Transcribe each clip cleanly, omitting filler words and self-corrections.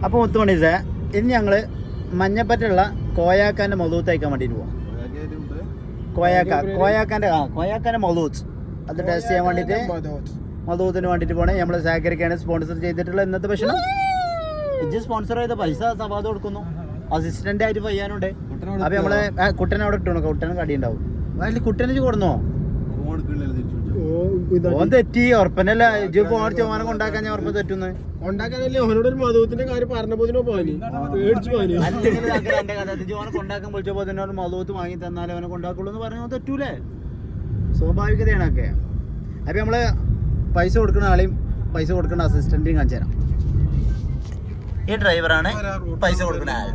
അപ്പോൾ മുത്തുമണീസേ, ഇനി ഞങ്ങൾ മഞ്ഞപ്പറ്റുള്ള കോയാക്കാൻ്റെ മൗലൂത്ത് അയക്കാൻ വേണ്ടിയിട്ട് പോവാം. കോയാക്കാൻ്റെ മൗലൂത്ത് അത് ടേസ്റ്റ് ചെയ്യാൻ വേണ്ടിയിട്ട് മൗലൂത്തിന് വേണ്ടിയിട്ട് പോകണേ. നമ്മൾ സാഗരിക്കാണ് സ്പോൺസർ ചെയ്തിട്ടുള്ള ഇന്നത്തെ ഭക്ഷണം. ഇത് സ്പോൺസർ ചെയ്ത പൈസ സവാദ് കൊടുക്കുന്നു. അസിസ്റ്റൻ്റ് ആയിട്ട് പയ്യാനുണ്ട്. അപ്പോൾ നമ്മളെ കുട്ടനെ അവിടെ ഇട്ടു. കുട്ടനെ കടി ഉണ്ടാവും. അതിൽ കുട്ടനെ കൊടുന്നോ? ഓൻ തെറ്റി. ഉറപ്പനല്ല ഇജ്ജ് ഫോൺ ചോമാനം കൊണ്ടാക്കാൻ ഞാൻ ഉറപ്പ് തെറ്റുന്നു. കൊണ്ടാക്കാനല്ലേ ഓനോടൊരു മധുവത്തിന്റെ കാര്യം പറഞ്ഞപ്പോതിനോ പോയി എന്റെ കഥ ഓനെ കൊണ്ടാക്കാൻ വിളിച്ചപ്പോ തന്നെ മധുവത്ത് വാങ്ങി തന്നാലേ അവനെ കൊണ്ടാക്കുള്ളൂ എന്ന് പറഞ്ഞാൽ തെറ്റൂലേ? സ്വാഭാവികതയാണ് ഒക്കെ. അപ്പൊ നമ്മള് പൈസ കൊടുക്കുന്ന ആളെയും പൈസ കൊടുക്കുന്ന അസിസ്റ്റന്റെയും കാണിച്ചു തരാം. ഈ ഡ്രൈവറാണ് പൈസ കൊടുക്കുന്ന ആൾ.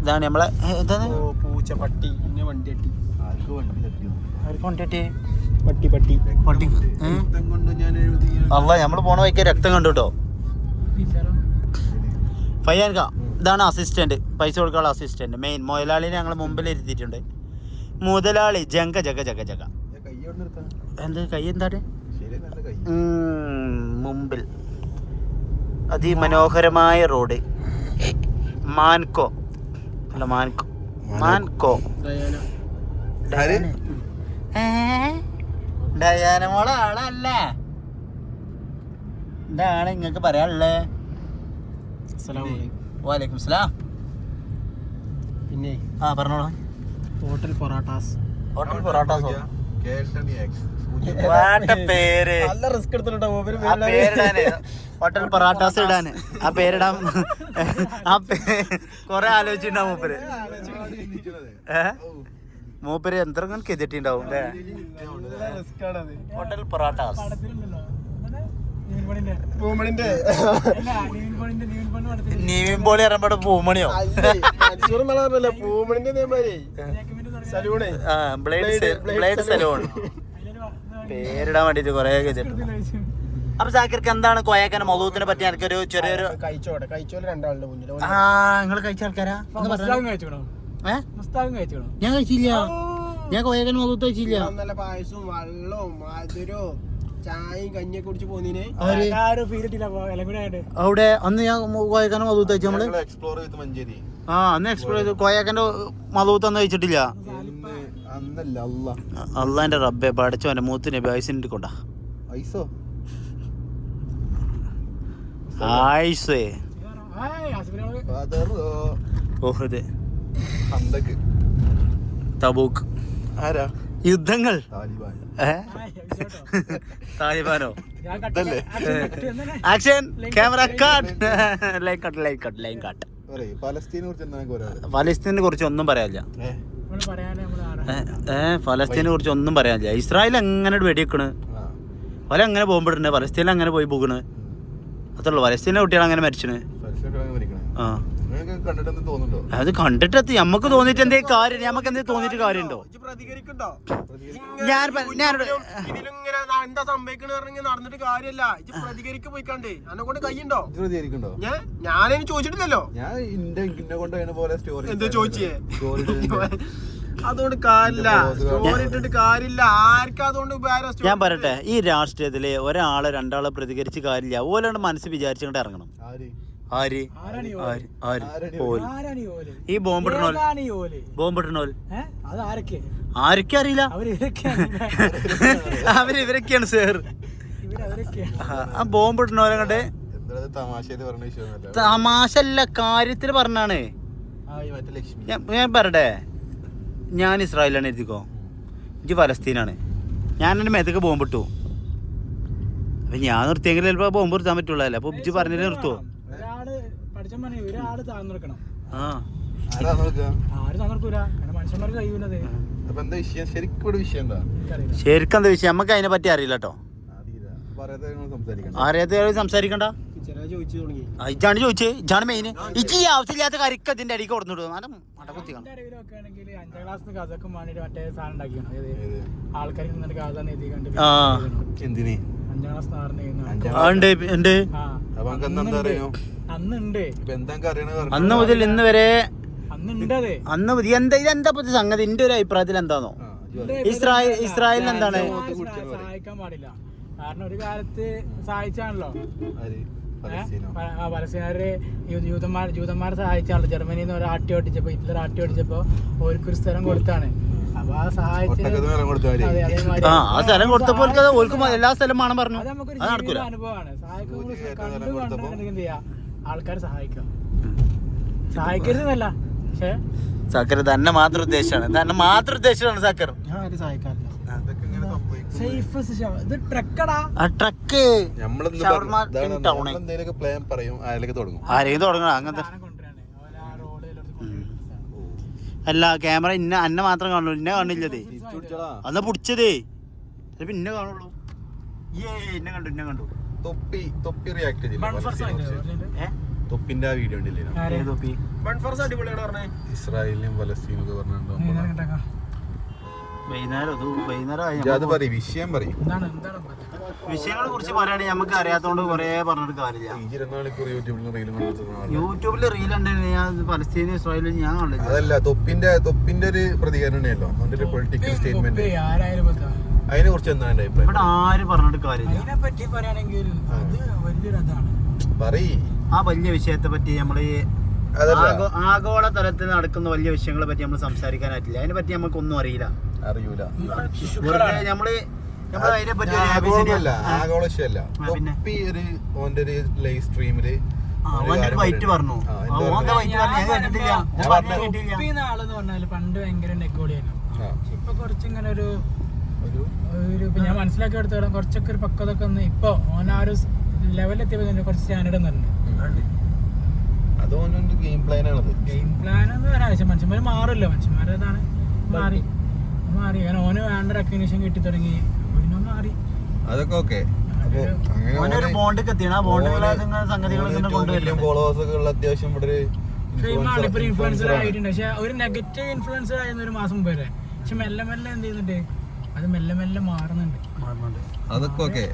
ഇതാണ് നമ്മളെ പൂച്ച പട്ടി വണ്ടി തട്ടി അല്ല നമ്മള് പോണ വഴിക്ക് രക്തം കണ്ടു കേട്ടോ. ഫയ്യാൻക ഇതാണ് അസിസ്റ്റന്റ്, പൈസ കൊടുക്കാനുള്ള അസിസ്റ്റന്റ് മെയിൻ. മുതലാളിനെ ഞങ്ങൾ മുമ്പിൽ ഇരുത്തിയിട്ടുണ്ട്. മുതലാളി ജങ്ക ജഗ ജഗ ജഗ. എന്ത് കൈ എന്താണ് മുമ്പിൽ അതിമനോഹരമായ റോഡ്. മാൻകോ അല്ല മാൻകോ മാൻകോ ഡയാന മോളെ ആളല്ലേ? എന്താണ് നിങ്ങൾക്ക് പറയാനുള്ളേ? വാലേക്കും സലാം. പിന്നെ പറഞ്ഞോളൂ. ഹോട്ടൽ പൊറാട്ടാസ് പേര് നല്ല റിസ്ക് എടുത്തിട്ടുണ്ടോ ഹോട്ടൽ പൊറാട്ടാസ് ഇടാന്? ആ പേരിടാൻ കൊറേ ആലോചിച്ചിട്ടുണ്ടാവും മൂപ്പര്. മൂപ്പര് എന്തെങ്കിലും കെതിട്ടുണ്ടാവും അല്ലേ? ഹോട്ടൽ പൊറാട്ടാസ് നീവിൻ പോളി അറിയപ്പെടെ പൂമണിയോ? ബ്ലേഡ് സലൂൺ പേരിടാൻ വേണ്ടിട്ട് കൊറേ കെതിട്ടുണ്ട്. അപ്പൊ സാക്കിർക്ക് എന്താണ് കോയാക്കാന്റെ മൗലൂത്തിനെ പറ്റി എനിക്കൊരു ചെറിയൊരു നിങ്ങൾ കഴിച്ച ആൾക്കാരാ? ഞാൻ കഴിച്ചില്ല. ഞാൻ കോയാക്കാന്റെ മൗലൂത്ത് കഴിച്ചില്ല. നല്ല പായസവും വെള്ളവും മധുരവും ചായയും കഞ്ഞിയൊക്കെ കുടിച്ച് പോന്നീനെ അവിടെ അന്ന് ഞാൻ കോയാക്കാന്റെ മൗലൂത്ത് കഴിച്ചു. നമ്മള് അന്ന് എക്സ്പ്ലോർ ചെയ്തു. കോയാക്കാന്റെ മൗലൂത്ത് അന്ന് കഴിച്ചിട്ടില്ല. അള്ളാന്റെ റബ്ബെ പഠിച്ചോന്റെ മൂത്തിന് ബൈസിനിട്ട് കൊണ്ടാ ആയിസേ ഓഹദ് തബൂക്ക് യുദ്ധങ്ങൾ താലിബാനോ? Action camera cut. Line cut line cut line cut. ഫലസ്തീനെ കുറിച്ച് ഒന്നും പറയാനില്ല. ഫലസ്തീനെ കുറിച്ച് ഒന്നും പറയാനില്ല. ഇസ്രായേൽ എങ്ങനെ വെടിവെക്കണ്, ഫലം എങ്ങനെ ബോംബിടണേ, ഫലസ്തീനിൽ അങ്ങനെ പോയി പോകണ്, അത്രയുള്ളൂ. ഫലസ്തീനിലെ കുട്ടികൾ അങ്ങനെ മരിച്ചണ്. ആ അത് കണ്ടിട്ട് നമുക്ക് തോന്നിട്ട് എന്തേ കാര്യം? നമുക്ക് എന്തേ തോന്നിട്ട് കാര്യമുണ്ടോ? എന്താ നടന്നിട്ട് കാര്യല്ല. പ്രതികരിക്ക് പോയിക്കാണ്ടേ എന്നെ കൊണ്ട് കയ്യുണ്ടോ? ഞാനതിന് ചോദിച്ചിട്ടില്ലല്ലോ. എന്താ ചോദിച്ചേ? അതുകൊണ്ട് കാര്യമില്ല, സ്റ്റോറി ഇട്ടിട്ട് കാര്യമില്ല. ആർക്കും അതുകൊണ്ട് ഉപകാരം. ഞാൻ പറയട്ടെ, ഈ രാഷ്ട്രീയത്തില് ഒരാളെ രണ്ടാളെ പ്രതികരിച്ച് കാര്യമില്ല. ഓലോണ്ട് മനസ്സ് വിചാരിച്ചുകൊണ്ട് ഇറങ്ങണം. ആര് ഈ ബോംബിടണോൽ ആരൊക്കെ അറിയില്ല. അവരിവരൊക്കെയാണ് സാർ. ആ ബോംബിടണോലെ കണ്ട് തമാശല്ല കാര്യത്തിൽ പറഞ്ഞാണ്. ഞാൻ പറയട്ടെ, ഞാൻ ഇസ്രായേലാണ് എഴുതിക്കോ, ഇജ്ജ് ഫലസ്തീനാണ്. ഞാൻ എൻ്റെ മേത്തൊക്കെ ബോംബിട്ടു. അപ്പൊ ഞാൻ നിർത്തിയെങ്കിൽ ചിലപ്പോ ബോംബ് നിർത്താൻ പറ്റുള്ളൂ. അപ്പൊ ഇജ്ജ് പറഞ്ഞിട്ട് നിർത്തുവോ? ശരിക്കും എന്താ വിഷയം നമുക്ക് അതിനെ പറ്റി അറിയില്ല കേട്ടോ. അറിയാത്ത സംസാരിക്കണ്ട. ഇജാണ് ചോദിച്ചേ, ഇജാണ് മെയിൻ. ഇജ് ഈ ആവശ്യമില്ലാത്ത കാര്യമൊക്കെ അതിന്റെ അടിക്ക് കൊടുത്തിടും. അന്ന് മുതൽ ഇന്ന് വരെ അന്ന് എന്താ സംഗതി? എന്റെ ഒരു അഭിപ്രായത്തിൽ എന്താണോ, ഇസ്രായേലിന് എന്താണ് കാരണം ഒരു കാലത്ത് സഹായിച്ചാണല്ലോ പലസ്തീനക്കാര് ജൂതന്മാരെ സഹായിച്ചാണല്ലോ. ജർമ്മനിയിൽ നിന്ന് ഒരു ആട്ടി ഓടിച്ചപ്പോ ഹിറ്റ്ലർ ആട്ടി ഓടിച്ചപ്പോ ഓർക്കൊരു സ്ഥലം കൊടുത്താണ്. അപ്പൊ ആ സഹായിച്ചത് എല്ലാ സ്ഥലം പറഞ്ഞു. അത് നമുക്കൊരു ജീവിത അനുഭവമാണ്. കണ്ടു എന്ത് ചെയ്യാ, ആൾക്കാരെ സഹായിക്കാം. സഹായിക്കരുതെന്നല്ല, പക്ഷെ സക്കർ തന്നെ മാത്രം ഉദ്ദേശമാണ്, തന്നെ മാത്രം ഉദ്ദേശമാണ് സക്കർ. ഞാൻ ആരും സഹായിക്കാറില്ല. ഇത് ട്രക്കടാ, ട്രക്ക് ആരെയും തുടങ്ങണം അങ്ങനത്തെ. അല്ല ക്യാമറ അന്നെ മാത്രം കാണുള്ളൂ, ഇന്നെ കാണില്ലതേ. അന്ന് പിടിച്ചതേ പിന്നെ കാണുള്ളൂ. ഇന്നെ കണ്ടു, ഇന്നെ കണ്ടു. തൊപ്പി റിയാക്ട് ചെയ്തില്ല. തൊപ്പിന്റെ വീഡിയോ ഉണ്ടല്ലേ, ഇസ്രായേലിനും പലസ്തീനും ഒക്കെ പറഞ്ഞിട്ടുണ്ടോ? വിഷയങ്ങളെ കുറിച്ച് പറയുകയാണെങ്കിൽ നമുക്ക് അറിയാത്തോണ്ട് കൊറേ പറഞ്ഞിട്ട് കാര്യമില്ല. യൂട്യൂബില് റീൽ ഉണ്ടെങ്കിൽ ഞാൻ പലസ്തീനും ഇസ്രായേലും ഞാൻ കണ്ടില്ല. അതല്ല, തൊപ്പിന്റെ ഒരു പ്രതികരണം ഉണ്ടല്ലോ, അതിന്റെ പൊളിറ്റിക്കൽ സ്റ്റേറ്റ്മെന്റ്, അതിനെ കുറിച്ച് എന്താണ് അഭിപ്രായം? ഇവിടെ ആര് പറഞ്ഞിട്ട് കാര്യമില്ല. അതിനെ പറ്റി പറയുകയാണെങ്കിൽ അത് വലിയൊരു അതാണ്. ആ വലിയ വിഷയത്തെ പറ്റി നമ്മള് ആഗോള തലത്തിൽ നടക്കുന്ന വലിയ വിഷയങ്ങളെ പറ്റി നമ്മൾ സംസാരിക്കാനായിട്ടില്ല. അതിനെ പറ്റി നമുക്ക് ഒന്നും അറിയൂല. നമ്മള് അതിനെ പറ്റി വൈറ്റ് പറഞ്ഞു. പണ്ട് ഭയങ്കര നെഗോളിയായിരുന്നു. ഇപ്പൊ കുറച്ചിങ്ങനെ ഒരു ഞാൻ മനസ്സിലാക്കി എടുത്തോളം കുറച്ചൊക്കെ ഒരു പക്വതൊക്കെ ഒന്ന് ഇപ്പൊ ഓൻ ആ ഒരു ലെവലെത്തിയപ്പോ കുറച്ച് സ്റ്റാൻഡേർഡ് ഒന്നുണ്ട്. ഗെയിം പ്ലാൻ എന്ന് പറയാം. പക്ഷെ മനുഷ്യന്മാര് മാറില്ല, മനുഷ്യന്മാരതാണ് മാറി കാരണം ഓന് വേണ്ട റെക്കഗ്നീഷൻ കിട്ടി തുടങ്ങി, മാറി. അതൊക്കെ ഓക്കെ. ഇൻഫ്ലുവൻസർ ആയിട്ടുണ്ട്. പക്ഷെ ഒരു നെഗറ്റീവ് ഇൻഫ്ലുവൻസർ ആയിരുന്നു ഒരു മാസം മുമ്പ് വരെ. പക്ഷെ മെല്ലെ മെല്ലെ എന്ത് ചെയ്യുന്നുണ്ട്, അത് മെല്ലെ മെല്ലെ മാറുന്നുണ്ട്. അതൊക്കെ ഓക്കെ.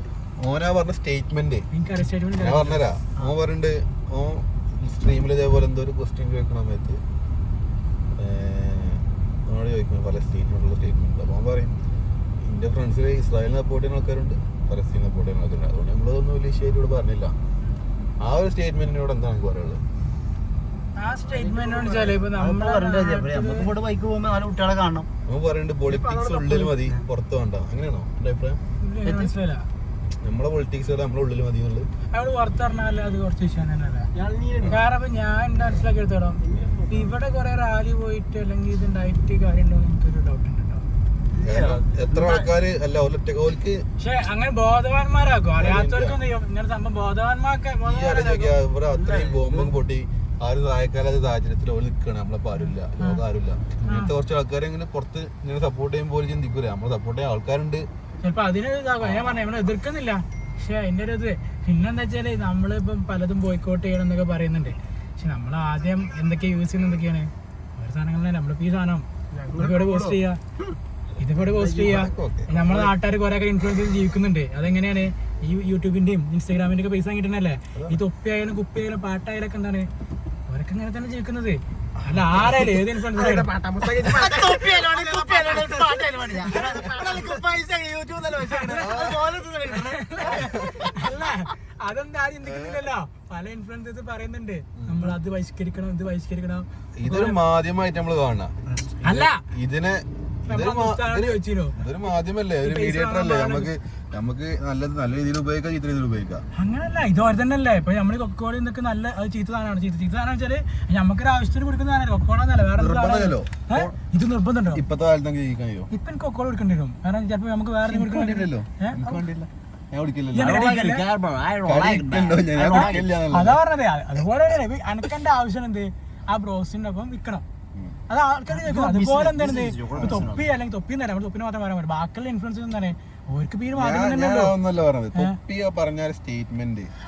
ഓനാ പറഞ്ഞ സ്റ്റേറ്റ്മെന്റ് എനിക്കറിയാം. സ്റ്റേറ്റ്മെന്റ് ഞാൻ പറഞ്ഞുതരാ. ഓൻ പറഞ്ഞിട്ട് ഓൻ സ്ട്രീമിൽ ഇതേപോലെ എന്തോ ഒരു ക്വസ്റ്റ്യൻ ചോദിക്കണ സമയത്ത് നമ്മളോട് ചോദിക്കുന്നത് പലസ്തീനുള്ള സ്റ്റേറ്റ്മെന്റ്. അപ്പോൾ അവൻ പറയും എൻ്റെ ഫ്രണ്ട്സിൽ ഇസ്രായേലിനെ സപ്പോർട്ട് ചെയ്യുന്ന ആൾക്കാരുണ്ട്, പലസ്തീനെ സപ്പോർട്ട് ചെയ്യുന്ന ആൾക്കാരുണ്ട്. അതുകൊണ്ട് നമ്മളതൊന്നും വലിയ ശരി ഇവിടെ പറഞ്ഞില്ല. ആ ഒരു സ്റ്റേറ്റ്മെന്റിനോട് എന്താ നമുക്ക് പറയുള്ളത്? പൊളിറ്റിക്സ് ഉള്ളിൽ മതി, പുറത്ത് വേണ്ട, അങ്ങനെയാണോ എന്റെ അഭിപ്രായം? നമ്മളെ പൊളിറ്റിക്സ് നമ്മളെ ഉള്ളിൽ മതി എന്നുള്ളത്. അത് കുറച്ച് കാരണം ഞാൻ മനസ്സിലാക്കി എടുത്തോളാം. ഇവിടെ കുറെ റാലി പോയിട്ട് അല്ലെങ്കിൽ ഇതുണ്ടായിട്ട് കാര്യമുണ്ടോ എനിക്കൊരു ഡൗട്ട് ഉണ്ട്. എത്ര ആൾക്കാര് അല്ല ഒറ്റക്ക് പക്ഷെ അങ്ങനെ ബോധവാന്മാരാക്കും. അറിയാത്തവർക്കൊന്നും ഇങ്ങനെ സംഭവം ഇവിടെ അത്രയും ബോംബും പൊട്ടി ആരും സഹായിക്കാത്ത സാഹചര്യത്തിൽ ഓല് നിൽക്കണം. നമ്മളെ ആരുമില്ല, ലോകം ആരുമില്ല. ഇങ്ങനത്തെ കുറച്ച് ആൾക്കാരെ ഇങ്ങനെ പുറത്ത് ഇങ്ങനെ സപ്പോർട്ട് ചെയ്യുമ്പോൾ പോലും ചിന്തിക്കൂല. നമ്മളെ സപ്പോർട്ട് ചെയ്യാൻ ആൾക്കാരുണ്ട്. ചിലപ്പോ അതിന് ഞാൻ പറഞ്ഞ നമ്മളെ എതിർക്കുന്നില്ല. പക്ഷെ അതിന്റെ ഒരു ഇത് പിന്നെന്താ വെച്ചാല് നമ്മളിപ്പം പലതും ബോയ്ക്കോട്ട് ചെയ്യണം എന്നൊക്കെ പറയുന്നുണ്ട്. പക്ഷെ നമ്മൾ ആദ്യം എന്തൊക്കെ യൂസ് ചെയ്യുന്ന എന്തൊക്കെയാണ് ഓരോ സാധനങ്ങളെ നമ്മളിപ്പോ ഈ സാധനം ഇവിടെ പോസ്റ്റ് ചെയ്യാ, ഇതിവിടെ പോസ്റ്റ് ചെയ്യാ. നമ്മളെ നാട്ടുകാർ കുറെ ഒക്കെ ഇൻഫ്ലുവൻസ് ചെയ്ത് ജീവിക്കുന്നുണ്ട്. അതെങ്ങനെയാണ് ഈ യൂട്യൂബിന്റെയും ഇൻസ്റ്റാഗ്രാമിന്റെ ഒക്കെ പൈസ കിട്ടുന്നല്ലേ. ഈ തൊപ്പിയായാലും കുപ്പിയായാലും പാട്ടായാലും ഒക്കെ എന്താണ് അവരൊക്കെ ഇങ്ങനെ തന്നെ ജീവിക്കുന്നത്. അല്ല ആരായാലും ഏത് ഇൻഫ്ലുവൻസർ അല്ല അതെന്താ ചിന്തിക്കുന്നില്ലല്ലോ. പല ഇൻഫ്ലുവൻസേഴ്സ് പറയുന്നുണ്ട് നമ്മൾ അത് ബഹിഷ്കരിക്കണം, ഇത് ബഹിഷ്കരിക്കണം. ഇതൊരു മാധ്യമമായിട്ട് നമ്മള് കാണണം. അല്ല ഇതിനെ ഇതൊരു മാധ്യമല്ലേ, ഒരു മീഡിയേറ്റർ അല്ലേ. നമുക്ക് നല്ല രീതിയിൽ ഉപയോഗിക്കാം, ചീത്ത രീതിയിൽ ഉപയോഗിക്കാം. അങ്ങനല്ല, ഇത് ഓരോ തന്നെ അല്ലേ. ഇപ്പൊ നമ്മള് കൊക്കോളി നിന്നൊക്കെ നല്ല അത് ചീത്ത സാധനമാണ്. ചീത്ത സാധനം വെച്ചാല് നമുക്കൊരു ആവശ്യത്തിന് കൊടുക്കുന്ന സാധനം കൊക്കോളന്നല്ല, വേറെ ഇത് നിർബന്ധമുണ്ടോ ഇപ്പത്തെ കാലത്ത് ജീവിക്കാൻ കഴിയോ? ഇപ്പൊ എനിക്ക് കൊക്കോള കൊടുക്കേണ്ടി വരും. കാരണം ചിലപ്പോ നമുക്ക് വേറെ അതാ പറഞ്ഞത്. അതുപോലെ അനക്കെന്റെ ആവശ്യം എന്ത് ആ ബ്രോസിന്റെ ഒപ്പം വിൽക്കണം. അത് ആൾക്കാർ ചോദിക്കും. അതുപോലെ എന്താണ് തൊപ്പി അല്ലെങ്കിൽ തൊപ്പി എന്നല്ല, നമ്മൾ തൊപ്പിന് മാത്രം പറയാൻ പറ്റും. ബാക്കിയുള്ള ഇൻഫ്ലുവൻസ് എന്താണ് ഓർക്ക് പേര്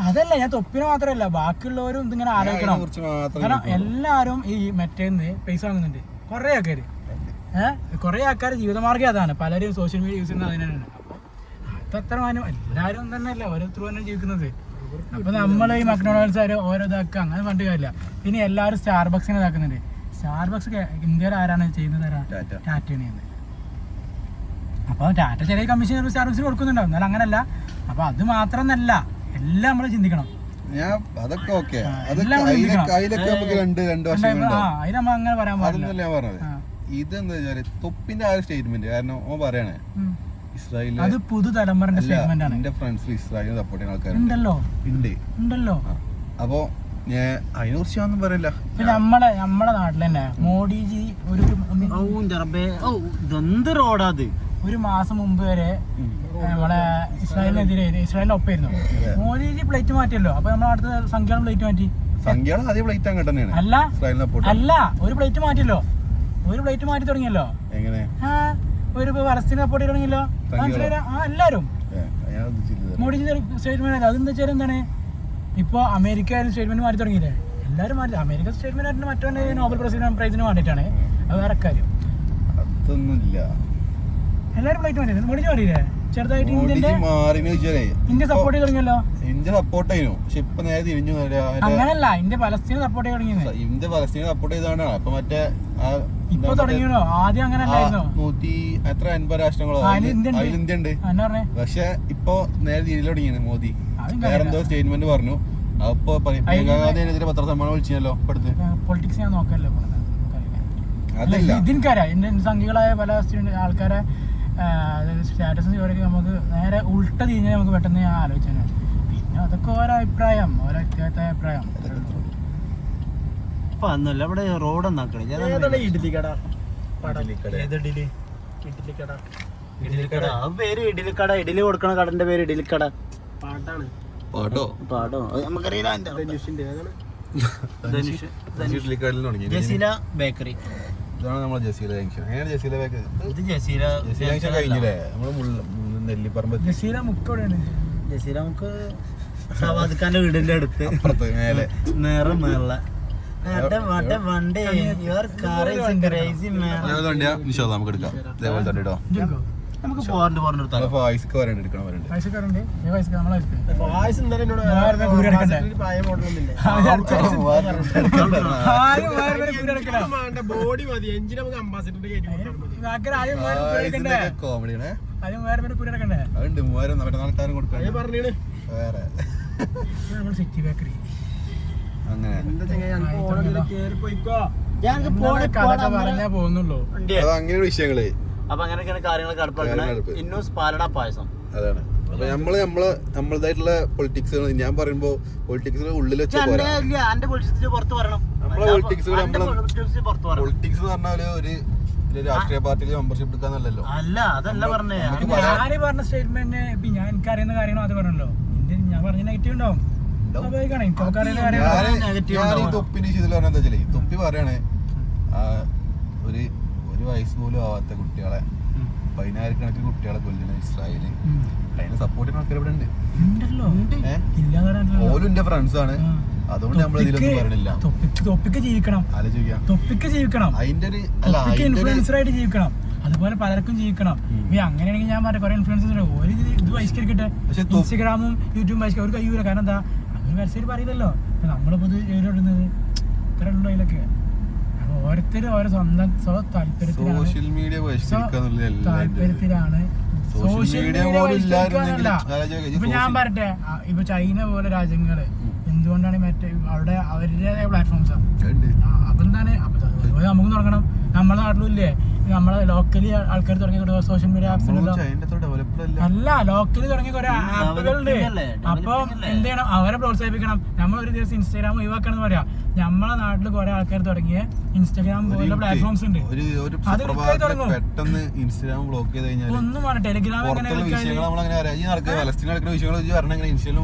അതല്ല. ഞാൻ തൊപ്പിന് മാത്രമല്ല ബാക്കിയുള്ളവരും ഇതിങ്ങനെ ആലോചിക്കണം. കാരണം എല്ലാരും ഈ മറ്റേന്ന് പൈസ വാങ്ങുന്നുണ്ട് കുറെ ആൾക്കാര്. കുറെ ആൾക്കാർ ജീവിതമാർഗം അതാണ്. പലരും സോഷ്യൽ മീഡിയ യൂസ് ചെയ്യുന്നത് അതിനാണ്. അപ്പൊ അത്ര മാനം എല്ലാരും തന്നെയല്ല, ഓരോരുത്തരും തന്നെ ജീവിക്കുന്നത്. അപ്പൊ നമ്മൾ ഈ മക്ഡൊണാൾഡ്സ് ആരും ഓരോ ഇതാക്കുക അങ്ങനെ പറഞ്ഞിട്ട് കാര്യമില്ല. പിന്നെ എല്ലാവരും സ്റ്റാർബക്സിനെ ഇതാക്കുന്നുണ്ട്. സ്റ്റാർബക്സ് ഇന്ത്യയിൽ ആരാണ് ചെയ്യുന്നത്? ടാറ്റയാണ് ചെയ്യുന്നത്. അപ്പോൾ ടാറ്റ ചെറിയ കമ്മീഷൻ സ്റ്റാർബക്സിന് കൊടുക്കുന്നുണ്ടാവും. എന്നാൽ അങ്ങനല്ല അപ്പൊ അത് മാത്രമെന്നല്ല എല്ലാം നമ്മൾ ചിന്തിക്കണം. ഞാൻ അതൊക്കെ ഓക്കെ, എല്ലാം നമ്മൾ ചിന്തിക്കണം. അതിലൊക്കെ നമുക്ക് രണ്ട് വശങ്ങളുണ്ടോ, അതിന് നമ്മൾ അങ്ങനെ പറയാൻ പാടില്ല. അതൊന്നല്ല ഞാൻ പറഞ്ഞത്. ഇതെന്താ വെച്ചാല് തൊപ്പിന്റെ ആ ഒരു സ്റ്റേറ്റ്മെന്റ്, കാരണം ഓൻ പറയണേ ഇസ്രായേലിൽ അത് പുതുതലമുറന്റെ സ്റ്റേറ്റ്മെന്റ് ആണ്. എന്റെ ഫ്രണ്ട്സിൽ ഇസ്രായേലിനെ സപ്പോർട്ട് ചെയ്യുന്ന ആൾക്കാരുണ്ടല്ലോ. അപ്പൊ ഞാൻ അതിനെ കുറിച്ച് ഒന്നും പറയില്ല. നമ്മളെ നാട്ടിൽ തന്നെ മോഡിജി എന്ത് റോഡാത്, ഒരു മാസം മുമ്പ് വരെ നമ്മളെ ഇസ്രായേലിനെതിരെ ഇസ്രായേലിന്റെ ഒപ്പമായിരുന്നു. മോഡിജി പ്ലേറ്റ് മാറ്റിയല്ലോ. അപ്പൊ നമ്മളെ അടുത്ത സംഖ്യകളും പ്ലേറ്റ് മാറ്റി. സംഖ്യകളും അതേ പ്ലേറ്റ് അങ്ങോട്ട് തന്നെയാണ്. അല്ല ഒരു പ്ലേറ്റ് മാറ്റിയല്ലോ, ഒരു പ്ലേറ്റ് മാറ്റി തുടങ്ങിയല്ലോ. എങ്ങനെ ഒരു പലസ്തീൻ സപ്പോർട്ട് ചെയ്ത് തുടങ്ങിയല്ലോ എല്ലാരും. മോഡിജി സ്റ്റേറ്റ്മെന്റ് അതെന്താ വെച്ചാൽ എന്താണ്, ഇപ്പൊ അമേരിക്ക സ്റ്റേറ്റ്മെന്റ് മാറ്റി തുടങ്ങിയില്ലേ, എല്ലാരും മാറ്റി. അമേരിക്ക സ്റ്റേറ്റ്മെന്റ് ആയിട്ട് മറ്റേ നോബൽ പ്രൈസിന് വേണ്ടിയിട്ടാണ്. അത് വേറെ കാര്യം. അതൊന്നുമില്ല, എല്ലാരും പ്ലേറ്റ് മാറ്റി. മോഡിജി മാറിയില്ലേ ചെറുതായിട്ട്. ഇന്ത്യ സപ്പോർട്ട് ചെയ്ത് തുടങ്ങിയല്ലോ. ഇന്ത്യ സപ്പോർട്ട് ചെയ്യുന്നു, പക്ഷെ ഇപ്പൊ നേരെ തിരിഞ്ഞു. അങ്ങനല്ല, ഇന്ത്യ പലസ്തീനെ സപ്പോർട്ട് ചെയ്ത് തുടങ്ങിയത്. ഇന്ത്യ പലസ്തീനെ സപ്പോർട്ട് ചെയ്താണ്. അപ്പൊ മറ്റേ ഇപ്പൊ തുടങ്ങിയോ? ആദ്യം അങ്ങനെ അല്ലായിരുന്നോ? 180 രാഷ്ട്രങ്ങളോ അതിൽ ഇന്ത്യ ഉണ്ട്. പക്ഷെ ഇപ്പൊ നേരെ തിരിഞ്ഞു തുടങ്ങിയാണ് മോദി. വേറെന്തോ സ്റ്റേറ്റ്മെന്റ് പറഞ്ഞു. അപ്പൊ പ്രിയങ്കാഗാന്ധിനെതിരെ പത്രസമ്മേളനം വിളിച്ചല്ലോ ഇപ്പടുത്ത്. പൊളിറ്റിക്സ് ഞാൻ നോക്കല്ലേ, അതല്ല ഇതിൻകാരാ എന്റെ സംഘികളായ പല ആൾക്കാരെ സ്റ്റാറ്റസ് ഇവരൊക്കെ നമുക്ക് നേരെ ഉൾട്ട തിരിഞ്ഞാൽ നമുക്ക് പെട്ടെന്ന് ഞാൻ ആലോചിച്ചാൽ. പിന്നെ അതൊക്കെ ഓരോ അഭിപ്രായം, ഓരോ വ്യക്തിഗത അഭിപ്രായം. ഇപ്പൊ അന്നല്ല ഇവിടെ റോഡ് ഒന്നാക്കണേ. പേര് ഇഡ്ഡലിക്കട, ഇഡ്ഡലി കൊടുക്കണ കടന്റെ പേര് ഇഡ്ഡലിക്കട. പാട്ടാണ്. പാടോ നമുക്കറിയില്ല. ജസീല ബേക്കറി, ഇതാണ് നമ്മളെ ജസീല ജംഗ്ഷൻ. എങ്ങനെയാണ് ജസീല ബേക്കറി? ഇത് ജസീല ജംഗ്ഷൻ കഴിഞ്ഞില്ലേ? നമ്മള് നെല്ലിപ്പറമ്പ്. ജസീല മുക്ക് എവിടെയാണ്? ജസീല നമുക്ക് സവാദ്ഖാന്റെ വീടിന്റെ അടുത്ത് അപ്പുറത്ത് മേലെ നേരം മേള. നമുക്ക് എടുക്കാം. ഇതേപോലെ തന്നെ ഇട്ടോ. നമുക്ക് പോകാറുണ്ട് ഫായിസ്ക്ക് വരണ്ട് എടുക്കണം. വരണ്ട് ബോഡി മതി, എഞ്ചിന് നമുക്ക് അംബാസിഡർ കോമഡിയാണ്. അതുണ്ട് 3000 നാട്ടുകാരും കൊടുക്കാൻ വേറെ സിറ്റി ബേക്കറി. അങ്ങനെ പോകുന്നുള്ളൂ. അങ്ങനെ വിഷയങ്ങള്. അപ്പൊ അങ്ങനെയൊക്കെയാണ് കാര്യങ്ങൾ കടപ്പാക്കുന്നത്. ഇന്നൂസ് പാലട പായസം അതാണ്. അപ്പൊ നമ്മളതായിട്ടുള്ള പൊളിറ്റിക്സ് ഞാൻ പറയുമ്പോ പൊളിറ്റിക്സിന് ഉള്ളിൽ വെച്ച പുറത്ത് പറയണം. നമ്മളെ പൊളിറ്റിക്സ് പൊളിറ്റിക്സ് എന്ന് പറഞ്ഞാല് ഒരു രാഷ്ട്രീയ പാർട്ടിയിൽ മെമ്പർഷിപ്പ് എടുക്കാന്നല്ലോ. അല്ല, അതല്ല പറഞ്ഞേ. ഞാൻ പറഞ്ഞ സ്റ്റേറ്റ്മെന്റ് ഞാൻ എനിക്കറിയുന്ന കാര്യങ്ങൾ അത് പറഞ്ഞല്ലോ. ഞാൻ പറഞ്ഞ നെഗറ്റീവ് ഉണ്ടാവും. ഞാൻ ഈ തൊപ്പിന്റെ വിഷയത്തിൽ പറഞ്ഞ എന്താ വെച്ചാല്, തൊപ്പി പറയണേ ഒരു വയസ്സ് പോലും ആവാത്ത കുട്ടികളെ 10,000 കുട്ടികളെ കൊല്ലുന്ന ഇസ്രായേല്. അതിനെ സപ്പോർട്ട് ചെയ്യുന്ന ആൾക്കാർ ഇവിടെ ഉണ്ട്. ഓലും എന്റെ ഫ്രണ്ട്സ് ആണ്. അതുകൊണ്ട് നമ്മൾ ഇതിലൊന്നും പറയണില്ല. തൊപ്പിക്ക് ജീവിക്കണം, തൊപ്പിക്ക് ജീവിക്കണം, അതിന്റെ ഒരു ഇൻഫ്ലുവൻസർ ആയിട്ട് ജീവിക്കണം. അതുപോലെ പലർക്കും ജീവിക്കണം. അങ്ങനെയാണെങ്കിൽ ഞാൻ പറയാം കുറെ ഇൻഫ്ലുവൻസേഴ്സ് ഉണ്ട്. ഒരു ഇത് ബഹിഷ്കരിക്കട്ടെ, ഇൻസ്റ്റഗ്രാമും യൂട്യൂബും ബഹിഷ്കരിക്കും. ഒരു കഴിയൂല. കാരണം എന്താ, അതൊരു പരസ്യം പറയില്ലല്ലോ. നമ്മളിപ്പോ ഇത് ഇടുന്നത് ഇത്ര ഉള്ളൂ അതിലൊക്കെ. ഓരോരുത്തരും ഓരോ സ്വന്തം താല്പര്യത്തിലാണ്. സോഷ്യൽ മീഡിയ താല്പര്യത്തിലാണ്. സോഷ്യൽ മീഡിയ ഇപ്പൊ ഞാൻ പറയട്ടെ, ഇപ്പൊ ചൈന പോലെ രാജ്യങ്ങള് എന്തുകൊണ്ടാണ് മറ്റേ അവിടെ അവരുടേതായ പ്ലാറ്റ്ഫോംസാണ്. അപ്പൊ എന്താണ്, അപ്പൊ നമുക്ക് തുടങ്ങണം. നമ്മളെ നാട്ടിലും ഇല്ലേ, നമ്മളെ ലോക്കലി ആൾക്കാർ തുടങ്ങിയ സോഷ്യൽ മീഡിയ ആപ്സ് അല്ല, ലോക്കലി തുടങ്ങിയ കുറെ ആപ്പുകളുണ്ട്. അപ്പൊ എന്ത് ചെയ്യണം, അവരെ പ്രോത്സാഹിപ്പിക്കണം. നമ്മൾ ഒരു ദിവസം ഇൻസ്റ്റാഗ്രാം ഒഴിവാക്കണം എന്ന് പറയാം. നമ്മളെ നാട്ടിൽ കുറെ ആൾക്കാർ തുടങ്ങിയ ഇൻസ്റ്റാഗ്രാം പോലുള്ള പ്ലാറ്റ്ഫോംസ് ഉണ്ട്. അത് തുടങ്ങും. ഒന്നും വേണം. ടെലിഗ്രാം എങ്ങനെ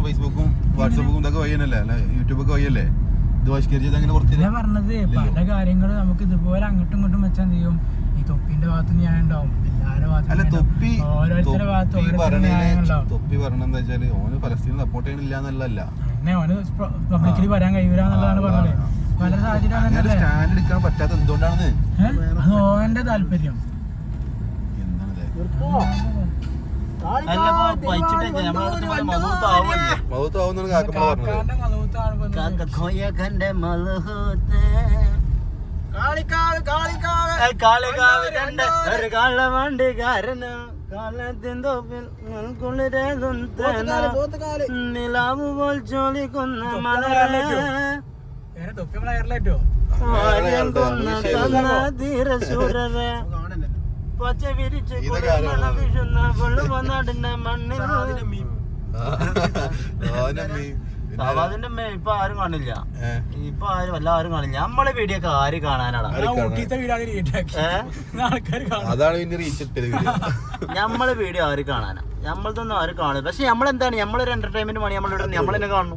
ഫേസ്ബുക്കും വാട്സാപ്പും ഇതൊക്കെ വഴിയല്ലേ, യൂട്യൂബൊക്കെ വഴിയല്ലേ ഇത് ബഹിഷ്കരിച്ചത്. ഞാൻ പറഞ്ഞത് പല കാര്യങ്ങളും നമുക്ക് ഇതുപോലെ അങ്ങോട്ടും ഇങ്ങോട്ടും വെച്ചാൽ എന്ത് ചെയ്യും, ഈ തൊപ്പിന്റെ ഭാഗത്ത് ഞാൻ ഉണ്ടാവും, എല്ലാവരുടെ ഭാഗത്തും ഓരോരുത്തരുടെ ഭാഗത്തും തൊപ്പി പറഞ്ഞെന്താ വെച്ചാല് ഓന് ഫലസ്തീനെ സപ്പോർട്ട് ചെയ്യണില്ല എന്നല്ല, പിന്നെ ഓന് പബ്ലിക്കലി പറയാൻ കഴിയൂല എന്നുള്ളതാണ് പറഞ്ഞത്. പല സാഹചര്യം സ്റ്റാൻഡ് എടുക്കാൻ പറ്റാത്ത എന്തുകൊണ്ടാണ്, അത് ഓന്റെ താല്പര്യം. കാലത്തിന്തൊപ്പിൽ കുളിരേതും നിലാവ് പോൽ ചോലിക്കുന്ന മലരെ തൊപ്പി നമ്മളെ എയർലൈറ്റോ തീരശൂരരെ പച്ച വിരിച്ച് വീഴുന്ന വെള്ളുവനാടിന്റെ മണ്ണിൽ സവാദിന്റെ അമ്മ ഇപ്പൊ ആരും കാണില്ല. ഇപ്പൊ ആരും എല്ലാരും കാണില്ല. നമ്മളെ വീഡിയോ ഒക്കെ ആര് കാണാനാടാ? അതാണ് പിന്നെ റീച്ച് ഇട്ടത്. നമ്മളെ വീഡിയോ ആര് കാണാനാ? നമ്മളതൊന്നും ആരും കാണും. പക്ഷെ നമ്മളെന്താണ് നമ്മളൊരു എന്റർടൈൻമെന്റ് പണി നമ്മളെന്നെ കാണുന്നു.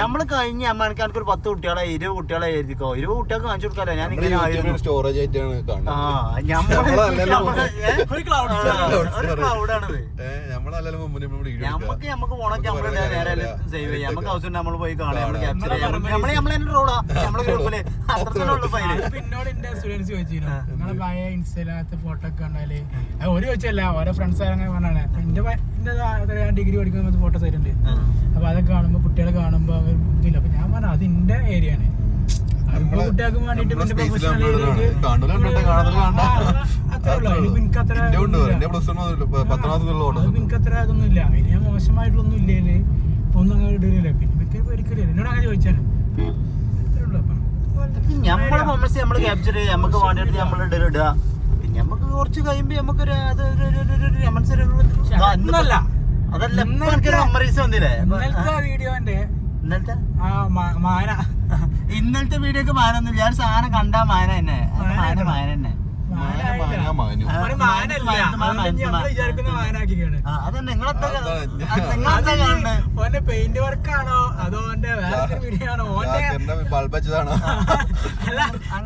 നമ്മള് കഴിഞ്ഞ അമ്മക്ക് ഒരു 10 കുട്ടികളെ 20 കുട്ടികളെ എഴുതിക്കോ. 20 കുട്ടികൾക്ക് കാണിച്ചു കൊടുക്കാലോ. ഞാൻ ഇങ്ങനെ സ്റ്റോറേജ് ആയിട്ടാണ് നമുക്ക് ഓണൊക്കെ നേരെ സേവ് ചെയ്യാം. നമുക്ക് ആവശ്യം നമ്മൾ പോയി കാണാം. നമ്മൾ ക്യാപ്ചർ ചെയ്യാം. നമ്മളെ റോഡാ നമ്മളെ ഗ്രൂപ്പില് അത്രത്തോളം ഫൈല്. പിന്നോട് എന്റെ സ്റ്റുഡൻസ് ചോദിച്ചിരുന്നു നിങ്ങളെ പഴയ ഇൻസ്റ്റയിലകത്ത് ഫോട്ടോ ഒക്കെ കണ്ടാല് ഒരു ചോദിച്ചല്ല ഓരോ ഫ്രണ്ട്സ് അങ്ങനെ പറഞ്ഞാണ്. എന്റെ ഡിഗ്രി പഠിക്കുന്ന ഫോട്ടോസ് ആയിട്ടുണ്ട്. അപ്പൊ അതൊക്കെ കാണുമ്പോ കുട്ടികളെ കാണുമ്പോ ഇതില്ല. അപ്പൊ ഞാൻ പറഞ്ഞു അത് എന്റെ ഏരിയ ആണ്. കുട്ടികൾക്ക് വേണ്ടിട്ട് പ്രൊഫഷണൽ ഏരിയക്ക് അത്രേ ഉള്ളൂ. എനിക്ക് അത്ര അതൊന്നും ഇല്ല. അതിന് ഞാൻ മോശമായിട്ടൊന്നും ഇല്ലേ ഒന്നും അങ്ങനെ ഇടലില്ല. പിന്നെ പേടിക്കലില്ല. എന്നോട് അങ്ങനെ ചോദിച്ചാണ്. അത്രേ ഉള്ളൂ. അപ്പം നമ്മളെ മൊമെന്റ്സ് നമ്മള് ക്യാപ്ചർ ചെയ്യാം. നമുക്ക് വേണ്ടിയിട്ട് നമ്മൾ ഇടുക. പിന്നെ നമുക്ക് കുറച്ച് കഴിയുമ്പോ നമുക്കൊരു അതല്ല മെമ്മറീസ് വന്നില്ലേ ഇന്നലത്തെ വീഡിയോന്റെ ഇന്നലത്തെ മാന ഇന്നലത്തെ വീഡിയോക്ക് മാനൊന്നുമില്ല. ഞാൻ സാധനം കണ്ടാ മാന തന്നെ. മാന തന്നെ ഓന്റെ പെയിന്റ് വർക്കാണോ അതോ ഓന്റെ വേറെ വീഡിയോ ആണോ ഓന്റെ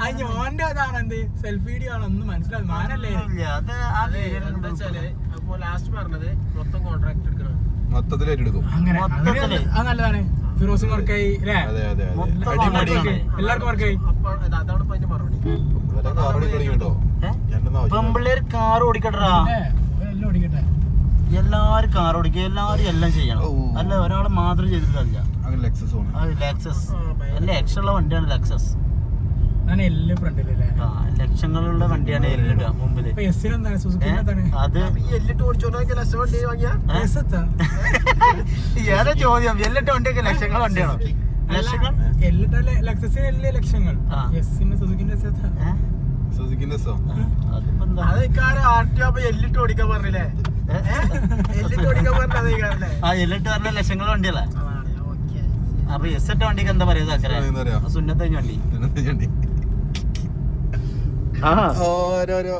അല്ല ഓന്റെ അതാണ് എന്ത് സെൽഫി വീഡിയോ ആണോ ഒന്നും മനസ്സിലാവും. മാനല്ലേ ലാസ്റ്റ് പറഞ്ഞത് മൊത്തം കോൺട്രാക്ട് എടുക്കണം. മൊത്തത്തിലെടുക്കും. അങ്ങനെ അത് നല്ലതാണ്. ഫിറോസും വർക്കായി അല്ലേ? എല്ലാവർക്കും വർക്കായി. അതാണ് അതിന്റെ മറുപടി. പെമ്പിള്ളേർ കാർ ഓടിക്കട്ടാ. എല്ലാം ഓടിക്കട്ടെ. എല്ലാരും കാർ ഓടിക്കുക. എല്ലാരും എല്ലാം ചെയ്യണം. അല്ല ഒരാള് മാത്രം ചെയ്തിട്ടില്ല. ലെക്സസ് അല്ല ലക്ഷമുള്ള വണ്ടിയാണ് ലെക്സസ്. എല്ലാം ഫ്രണ്ടിലല്ലേ ലക്ഷങ്ങളുള്ള വണ്ടിയാണ് എല്ലിട്ട മുമ്പില്. അത് ഏതാ ചോദ്യം? എല്ലിട്ട വണ്ടിയൊക്കെ ലക്ഷങ്ങൾ വണ്ടിയാണോ? ലക്ഷങ്ങൾ എല്ലിട്ട് ഓടിക്കാൻ പറഞ്ഞില്ലേ? എല്ലിട്ട് ഓടിക്കാൻ പറഞ്ഞേ. ആ എല്ലിട്ട് പറഞ്ഞ ലക്ഷങ്ങൾ വണ്ടിയല്ലേ? അപ്പൊ എസ് ഇട്ട വണ്ടിക്ക് എന്താ പറയാ? സുന്നത്ത വണ്ടി. ഓരോരോ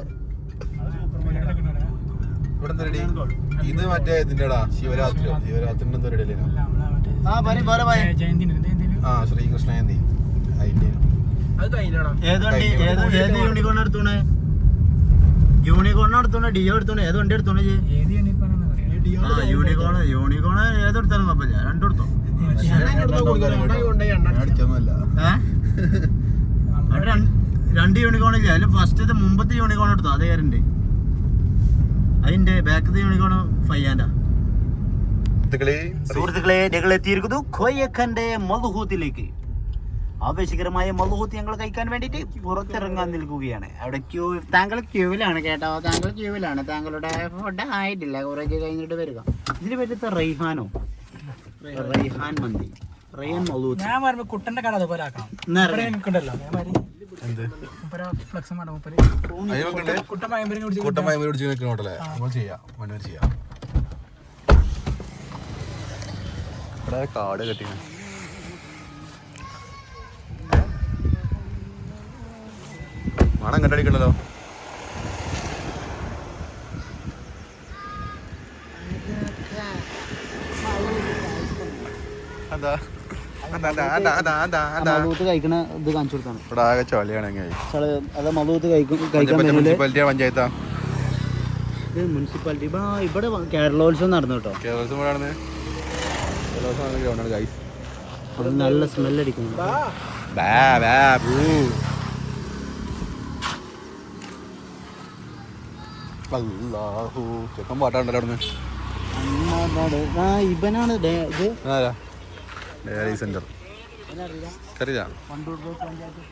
ഇത് മറ്റേ ഇതിന്റെടാ ശിവരാത്രിയോ ശിവരാത്രിന്റെ റെഡിയല്ലേനോ? ശ്രീകൃഷ്ണ ജയന്തി ഏത് യൂണിക്കോൺ എടുത്തോണേ? യൂണിക്കോൺ എടുത്തോണേ? ഡിയോ എടുത്തോണേ? ഏത് വണ്ടി എടുത്തോണേ? യൂണിക്കോൺ ഏതെടുത്താലും കുഴപ്പമില്ല. രണ്ടെടുത്തോ? രണ്ട് യൂണിക്കോൺ ഇല്ല. അതിൽ ഫസ്റ്റത്തെ മുമ്പത്തെ യൂണിക്കോൺ എടുത്തോ? അതേ കയറുണ്ട്. അതിന്റെ ബാക്കത്തെ യൂണിക്കോൺ 5 സുഹൃത്തുക്കളെ ഞങ്ങൾ എത്തിയിരിക്കുന്നു ഖോയഖന്റെ മധുഹൂത്തിലേക്ക്. ആവേശകരമായ മധുഹൂത്ത് ഞങ്ങൾ കഴിക്കാൻ വേണ്ടിയിട്ട് പുറത്തിറങ്ങാൻ നിൽക്കുകയാണ്. അവിടെ താങ്കൾ ക്യൂവിലാണ് കേട്ടോ. താങ്കൾ ക്യൂവിലാണ്. താങ്കളുടെ ഫുഡ് ആയിട്ടില്ല. കുറേയൊക്കെ കഴിഞ്ഞിട്ട് വരിക. ഇതിന് പറ്റത്തെ റൈഹാനോ? റൈഹാൻ മന്തി, റൈഹാൻ മധുഹൂത്ത്. ഞാൻ പറയുമ്പോ കുട്ടന്റെ കട അതുപോലെ ആക്കാം. കാട് കെട്ടി മണം കണ്ടടിക്കണ്ടല്ലോ. മധുഹൂത്ത് കഴിക്കണ ഇത് കാണിച്ചു കൊടുത്താണ്. ഇവിടെ ആകെ ചളിയാണെങ്കിൽ അത് മധുഹൂത്ത് കഴിക്കാൻ മുനിസിപ്പാലിറ്റിയാ പഞ്ചായത്താ? ഇത് മുനിസിപ്പാലിറ്റി. ഇവിടെ കേരളോത്സവം നടന്നു കേട്ടോ. കേരളോത്സവം അത് നല്ല സ്മെല്ലടിക്കുന്നു. ചെക്കൻ പാട്ടാണ്ടല്ലോ അവിടുന്ന്. ഇവനാണ് ഡയറി സെന്റർ. അറിയാം പഞ്ചായത്ത്.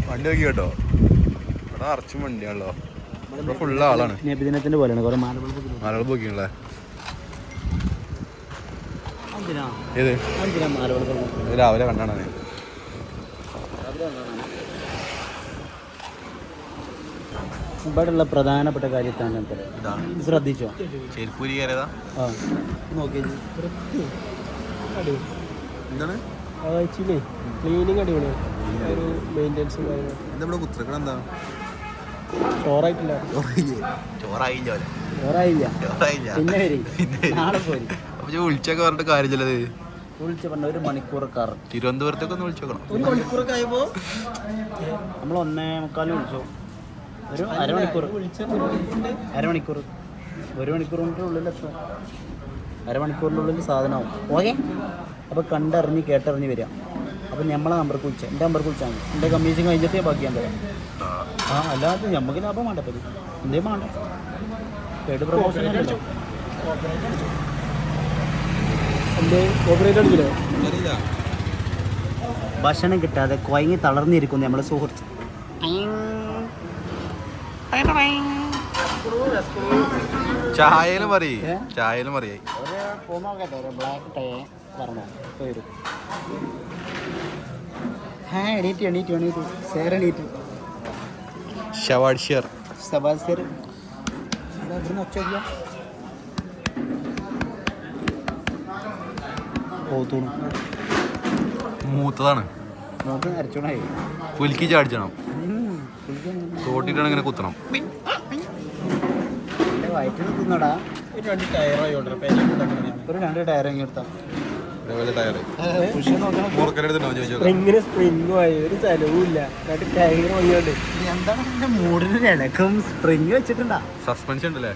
വണ്ടി നോക്കി കേട്ടോ, ഇവിടെ നിറച്ചും വണ്ടിയാണല്ലോ. ഇവിടെ ഫുള്ള് ആളാണ്. നബിദിനത്തിന്റെ പോലെയാണ് കുറെ മാലകൾ മലയാളം പോക്കിങ്ങളെ ഏത് രാവിലെ കണ്ടാണ്. ഇവിടെയുള്ള പ്രധാനപ്പെട്ട കാര്യത്താണ് ശ്രദ്ധിച്ചോ? ചെരുപ്പൂരി കയറിയതാ. ആ നോക്കി എന്താണ് ക്ലീനിങ് അടിപൊളിയാണ്. ഒരു മെയിൻ്റെനൻസും കാര്യങ്ങളും. എന്താ കുത്തിരക്കണ എന്താ? ചോറായിട്ടില്ല. ചോറായില്ല പിന്നെ വരും നാളെ പോരും. വിളിച്ചൊക്കെ പറഞ്ഞിട്ട് കാര്യമില്ലത്. വിളിച്ച പറഞ്ഞ 1 മണിക്കൂർ കറ തിരുവനന്തപുരത്തൊക്കെ ഒന്ന് വിളിച്ചോക്കണം. 1 മണിക്കൂറൊക്കെ ആയപ്പോ നമ്മൾ 1:45 വിളിച്ചു. ഒരു അരമണിക്കൂർ 1 മണിക്കൂറിൻ്റെ ഉള്ളിലെത്തും. അരമണിക്കൂറിൻ്റെ ഉള്ളിൽ സാധനമാവും. ഓക്കെ. അപ്പോൾ കണ്ടറിഞ്ഞ് കേട്ടറിഞ്ഞ് വരിക. അപ്പോൾ നമ്മളെ നമ്പർക്ക് വിളിച്ചാൽ എൻ്റെ നമ്പർക്ക് വിളിച്ചാൽ മതി. എൻ്റെ കമ്മീഷൻ കഴിഞ്ഞിട്ടേ ബാക്കി ഞാൻ തരാം. ആ അല്ലാതെ നമുക്ക് ലാഭം വേണ്ട. പതി എന്തേലും വേണ്ട. കേട്ട് പ്രമോഷൻ അല്ലല്ലോ. ഭക്ഷണം കിട്ടാതെ കുഴങ്ങി തളർന്നിരിക്കുന്നു നമ്മളെ സുഹൃത്ത്. ചായയിലും പറയേ, ചായയിലും പറയേ. ബ്ലാക്ക് ടൈ പറഞ്ഞോ വരും. എണീറ്റ് സേർ എണീറ്റ് ഷവാഡ്ഷ്യർ സബാസർ ഒച്ചല്ല പോത്തൂണ് മൂത്തതാണ്. നോക്ക് അരച്ചോണായി പുലുക്കി ചാടിച്ചണം. തോട്ടിട്ടാണ് ഇങ്ങനെ കുത്തണം. വയറ്റിൽ തിന്നടാ. ഒരു 2 ടയറായി ഓർഡർ. ഒരു 2 ടയർ ഇങ്ങനെ എടുത്താൽ സ്പ്രിങ്ങിന് സ്പ്രിങ്ങുമായി ഒരു സ്ഥലവുമില്ല. 2 ടയർ പോയോണ്ട് എന്താണ് എന്റെ മൂടിന് ഇടക്കും സ്പ്രിങ് വെച്ചിട്ടുണ്ടാ. സസ്പെൻഷൻ ഉണ്ടല്ലേ?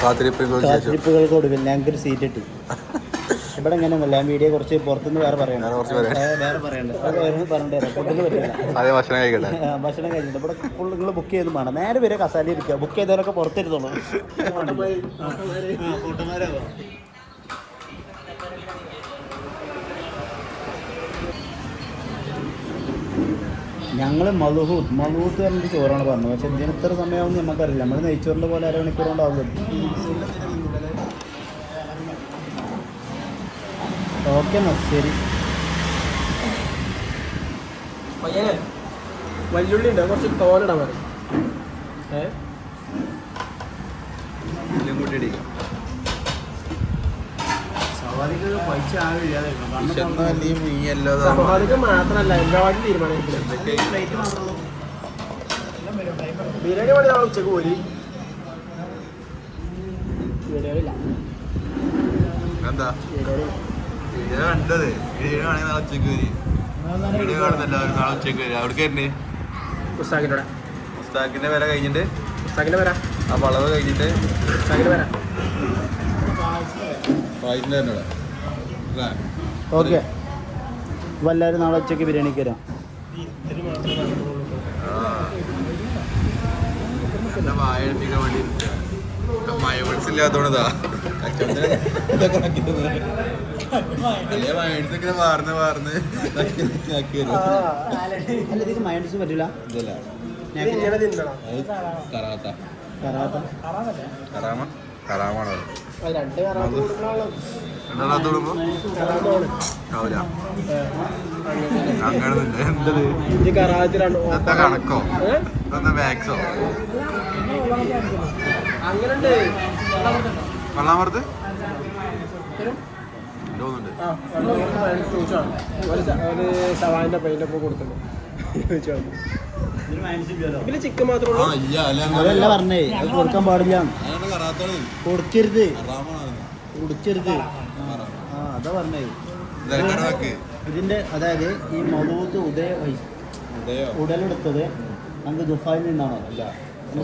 കാത്തിരിപ്പുകൾക്ക് ഒടുവിൽ ഞങ്ങൾക്ക് ഒരു സീറ്റ് ഇട്ടു. ഇവിടെ എങ്ങനെയൊന്നുമില്ല. ഞാൻ വീഡിയോ കുറച്ച് പുറത്തുനിന്ന് വേറെ പറയണ്ട. വേറെ പറയണ്ട. ഫുഡിന് പറ്റില്ല. ഭക്ഷണം കഴിച്ചിട്ട് ഇവിടെ ഫുൾ നിങ്ങൾ ബുക്ക് ചെയ്ത് വേണം. നേരെ വരെ കസാല ഇരിക്കുക. ബുക്ക് ചെയ്തവരൊക്കെ പുറത്തിരുത്തോളൂ. ഞങ്ങൾ മലൂത്ത് പറഞ്ഞിട്ട് ചോറാണ് പറഞ്ഞത്. പക്ഷെ ഇതിന് ഇത്ര സമയമാവും നമുക്കറിയില്ല. നമ്മൾ നെയ്ച്ചോറിൻ്റെ പോലെ അരമണിക്കൂർ കൊണ്ടാവുമല്ലോ. ഓക്കെ എന്നാ ശരി. വല്യുള്ളി ഉണ്ടോ? കുറച്ച് തോലിടാൻ മതി. സവാദിക്ക് മാത്രല്ല എല്ലാവരും തീരുമാനിക്കുന്നത്. ബിരിയാണി പണി നാളെ ഉച്ചക്ക് പോരി. എന്താ കണ്ടത്? നാളെ ഉച്ചക്ക് വരി. നാളെ ഉച്ചക്ക് വരി. അവിടെ കയറി പുസ്താക്കിന്റെ വില കഴിഞ്ഞിട്ട് ആ വളവ് കഴിഞ്ഞിട്ട് ഓക്കെ. അപ്പോൾ എല്ലാവരും നാളെ ഉച്ചയ്ക്ക് ബിരിയാണിക്ക് വരാം. വായെടുപ്പിക്കാൻ വേണ്ടി മയോൺസില്ലാത്തോണ്ടതാ മയോൺസൊക്കെ വാർന്ന് അല്ല ഇതിന് മയോണൈസ് പറ്റില്ല. കറാമാണോ? കണക്കോ ബാഗ്സോ അങ്ങനുണ്ട്. കൊള്ളാമർത്ത് സവാന്റെ പെയിന്റൊക്കെ കൊടുക്കുന്നു. ഇതില് ചിക്കൻ മാത്രമേ അതല്ല പറഞ്ഞേ. അത് കൊടുക്കാൻ പാടില്ല. കൊടുക്കരുത്. അതാ പറഞ്ഞേ. ഇതിന്റെ അതായത് ഈ മൗലൂത്ത് ഉടലെടുത്തത് നമുക്ക് ദുബായിൽ നിന്നാണോ? അല്ല,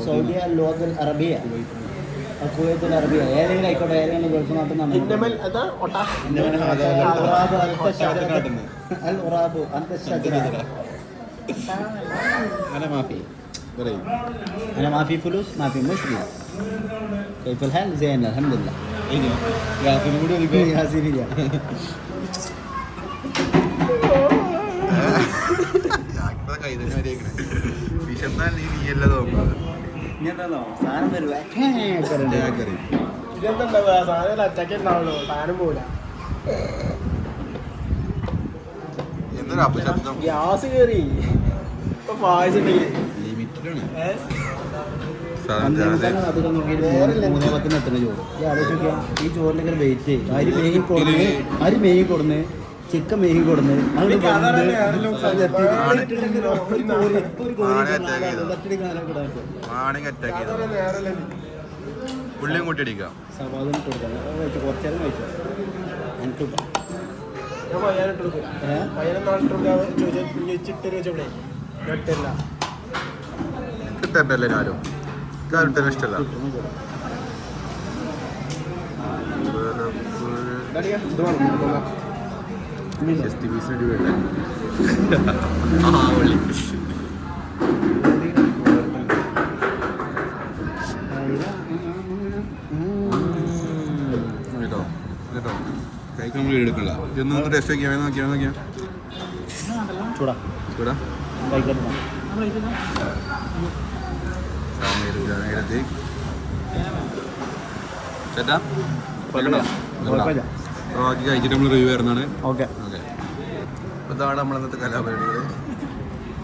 സൗദി ലോകൽ അറബിയ കുവൈത്തുൽ അറബിയ ഏതെങ്കിലും ആയിക്കോട്ടെ. ഏതെങ്കിലും ഗൾഫ് നാട്ടിൽ നിന്നാണ്. أنا ما في فلوس ما في مشكلة. കൈഫൽ ഹാൽ സൈൻ അൽഹംദുലില്ലാ യാസിനും കൂടി ഒരു യാസിനില്ല കൈ തന്നെ മര്യാദ വിശന്നാൽ നീയല്ല തോന്നുന്നത് ഇനി എന്താണോ സാധനം വരുവാ ഇതെന്താ സാധനം അറ്റാക്ക് ഉണ്ടാവുള്ളൂ സാധനം പോല എന്തൊരു അപശബ്ദം ഗ്യാസ് കയറി ഇപ്പൊ പായസം ലിമിറ്റഡാണ് അധികം നോക്കിയിട്ട് 3:10 എത്തുന്ന ചോറ് ഈ ആലോചിച്ച് നോക്കിയാൽ ഈ ചോറിൻ്റെ വെയിറ്റ് അരി മേങ്ങി കൊടുന്ന് ചിക്കൻ മേങ്ങി കൊടുന്ന് ഉള്ളിയും കൂട്ടി അടിക്കാം സവാദം കൊടുക്കാം കുറച്ചേരം കഴിച്ചു എനിക്ക് ഞാൻ പയ്യാനിട്ട് കൊടുക്കും പയ്യാനും നാട്ടിട്ട് വെച്ചോളേ കേട്ടില്ല കിട്ടല്ലേ ഞാനും കിട്ടാൻ ഇഷ്ടമല്ല ജസ്റ്റ് പീസിന് രൂപയല്ലേ ഉള്ളി കേട്ടോ കേട്ടോ കഴിക്കാൻ നമ്മൾ എടുക്കണ്ട ഇതൊന്ന് ടെസ്റ്റ് നോക്കിയാൽ നോക്കിയാൽ ചൂടാ ചൂടാ കഴിക്കണം ചേട്ടാ കുഴപ്പമില്ല ബാക്കി കഴിച്ചിട്ട് നമ്മൾ റിവ്യൂ വരുന്നതാണ് ഓക്കെ ഓക്കെ അപ്പോൾ ഇതാണ് നമ്മളന്നത്തെ കലാപരിപാടികൾ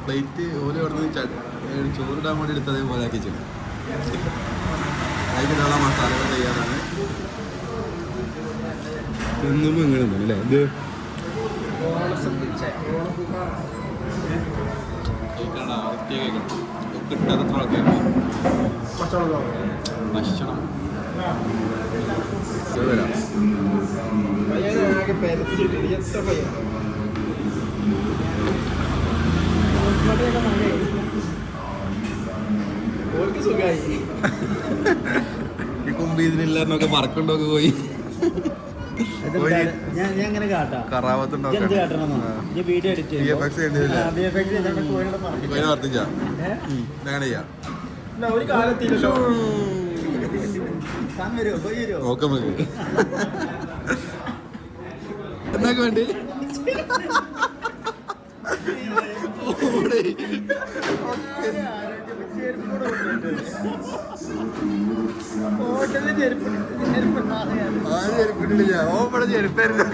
പ്ലേറ്റ് ഓല് അവിടെ ചോറിടാൻ വേണ്ടി എടുത്ത് അതേപോലെ ആക്കി വെച്ചിട്ടുണ്ട് അതിനുള്ള മസാലകൾ തയ്യാറാണ് തിന്നുമ്പോൾ ഇങ്ങനെ അല്ലേ ഇത് കിട്ടാത്ത ആൾക്കാരുണ്ട് ഭക്ഷണം വരാം പയ്യാനാകെ പെരച്ചിട്ട് എത്ര പയ്യ ഓർക്ക് സുഖമായി ഈ കുമ്പീതിനില്ലാന്നൊക്കെ മറക്കുണ്ടോക്കെ പോയി ഞാൻ അങ്ങനെ കാട്ടാം കറാവത്തുണ്ടാവും വീഡിയോ എഡിറ്റ് വർത്തിച്ചാ അങ്ങനെ ചെയ്യാം ഒരു കാലത്തില്ലല്ലോ നോക്കാം നമുക്ക് എന്നൊക്കെ വേണ്ടി ചെരുപ്പിട്ടില്ല ഓപ്പടെ ചെരുപ്പായിരുന്നു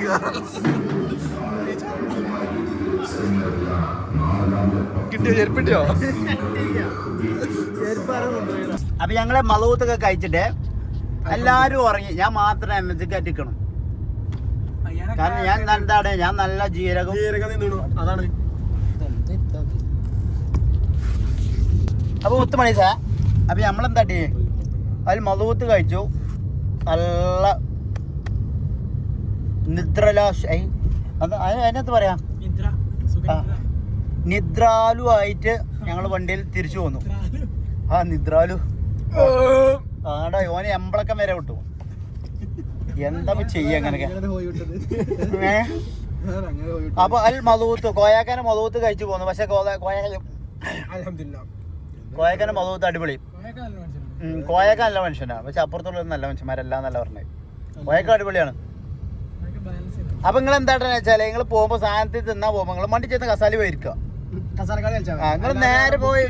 കിട്ടിയോ ചെരുപ്പിട്ടിയോ അപ്പൊ ഞങ്ങളെ മലൂത്തൊക്കെ കഴിച്ചിട്ട് എല്ലാരും ഉറങ്ങി ഞാൻ മാത്രം എമ്മത്തിക്കറ്റിക്കണം കാരണം ഞാൻ എന്താണ് ഞാൻ നല്ല ജീരകം അതാണ് അപ്പൊ 10 മണി സാ അപ്പൊ നമ്മളെന്താട്ടി അതിൽ മലൂത്ത് കഴിച്ചു നല്ല നിദ്രലാശ അത് അതിനകത്ത് പറയാ നിദ്രാലു ആയിട്ട് ഞങ്ങൾ വണ്ടിയിൽ തിരിച്ചു പോന്നു ആ നിദ്രാലു ആടാ ഓനെ എമ്പളക്കം വരെ വിട്ടു എന്താ ചെയ്യ അങ്ങനെയൊക്കെ അപ്പൊ അൽ മലൂത്ത് കോയാക്കാനെ മലൂത്ത് കഴിച്ചു പോന്നു പക്ഷെ കോയക്കാനെ മലൂത്ത് അടിപൊളി കോയക്ക നല്ല മനുഷ്യനാണ് പക്ഷെ അപ്പുറത്തുള്ള നല്ല മനുഷ്യന്മാരെല്ലാം നല്ല പറഞ്ഞത് കോയക്ക അടിപൊളിയാണ് അപ്പൊ നിങ്ങൾ എന്താണെന്ന് വെച്ചാല് നിങ്ങൾ പോകുമ്പോ സാധനത്തിൽ തിന്നാൻ പോകുമ്പോ നിങ്ങൾ മണ്ടി ചെന്ന് കസാലി പോയിരിക്കുക നിങ്ങൾ നേരെ പോയി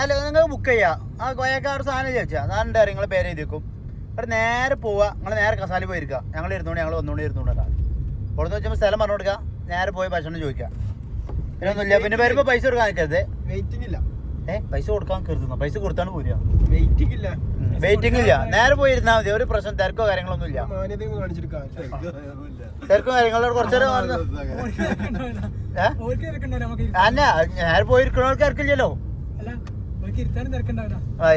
അല്ല നിങ്ങൾ ബുക്ക് ചെയ്യാം ആ കോയക്ക ഒരു സാധനം ചോദിച്ചാൽ സാധനം ഉണ്ട് നിങ്ങൾ പേര് എഴുതിക്കും ഇവിടെ നേരെ പോവുക നിങ്ങൾ നേരെ കസാലി പോയിരിക്കുക ഞങ്ങൾ ഇരുന്നോണ്ട് ഞങ്ങൾ വന്നുകൊണ്ട് ഇരുന്നോണ്ടാ അവിടെ നിന്ന് വെച്ചാൽ സ്ഥലം പറഞ്ഞു കൊടുക്കുക നേരെ പോയി ഭക്ഷണം ചോദിക്കാം പിന്നെ ഒന്നുമില്ല പിന്നെ വരുമ്പോ പൈസ കൊടുക്കാൻ നിൽക്കരുത് വെയിറ്റിംഗ് ഇല്ല പൈസ കൊടുക്കാൻ കരുതുന്നു പൈസ കൊടുത്താണ് പോരുക വെയിറ്റിംഗ് ഇല്ല വെയിറ്റിംഗ് ഇല്ല നേരെ പോയി ഇരുന്നാൽ മതി ഒരു പ്രശ്നം തിരക്കോ കാര്യങ്ങളൊന്നും ഇല്ല മാന്യത കാണിച്ചെടുക്കാം തിരക്കോ കാര്യങ്ങളോട് കുറച്ചേരം അല്ല നേരെ പോയിരിക്കണവർക്ക് തിരക്കില്ലല്ലോ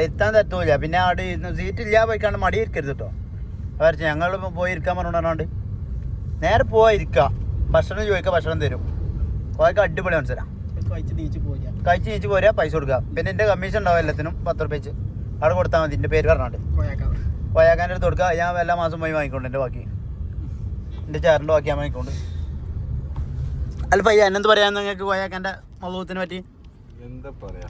ഇരുത്താൻ തരത്തൂല പിന്നെ അവിടെ സീറ്റ് ഇല്ല പോയിക്കാണ്ട് മടി ഇരിക്കരുത് കേട്ടോ വരച്ച് ഞങ്ങൾ പോയി ഇരിക്കാൻ പറഞ്ഞോണ്ടാണ്ട് നേരെ പോവാ ഇരിക്കുക ഭക്ഷണം ചോദിക്കുക ഭക്ഷണം തരും കോയക്ക് അടിപൊളി മനസ്സിലാ കഴിച്ച് നീച്ച് പോരാ പൈസ കൊടുക്കുക പിന്നെ എൻ്റെ കമ്മീഷൻ ഉണ്ടാവും എല്ലാത്തിനും 10 രൂപ വെച്ച് അവിടെ കൊടുത്താൽ മതി എൻ്റെ പേര് പറഞ്ഞോണ്ട് കോയാക്കാൻ്റെ അടുത്ത് കൊടുക്കുക ഞാൻ എല്ലാ മാസം പോയി വാങ്ങിക്കൊണ്ട് എൻ്റെ ബാക്കി എൻ്റെ ചേറിൻ്റെ ബാക്കി ഞാൻ വാങ്ങിക്കൊണ്ട് അല്ല പയ്യ എന്നെന്ത് പറയാൻ നിങ്ങൾക്ക് കോയാക്കാൻ്റെ മൗലൂത്തിനെ പറ്റി എന്താ പറയാ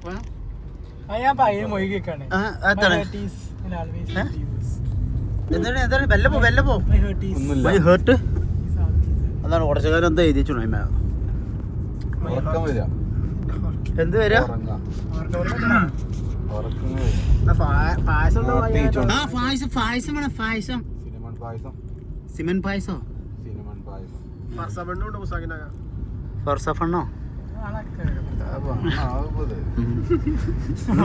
എന്താണ് എന്താണ് വെല്ലപ്പോ ഒന്നുമില്ല ഹേർട്ട് അതാണ് കുറച്ചുകാരം എന്താ എഴുതി വെച്ചു ഉറക്കം വരിക എന്ത് വരാ ഉറങ്ങാം ഉറക്കം പായസം ഉണ്ടോ? ആ പായസം വേണം പായസം സിനിമൺ പായസം സിമൻ പായസോ സിനിമൺ പായസം ഫർസബണ്ണുണ്ട് പുസ്തകിനക ഫർസഫണ്ണോ ആവുന്നത്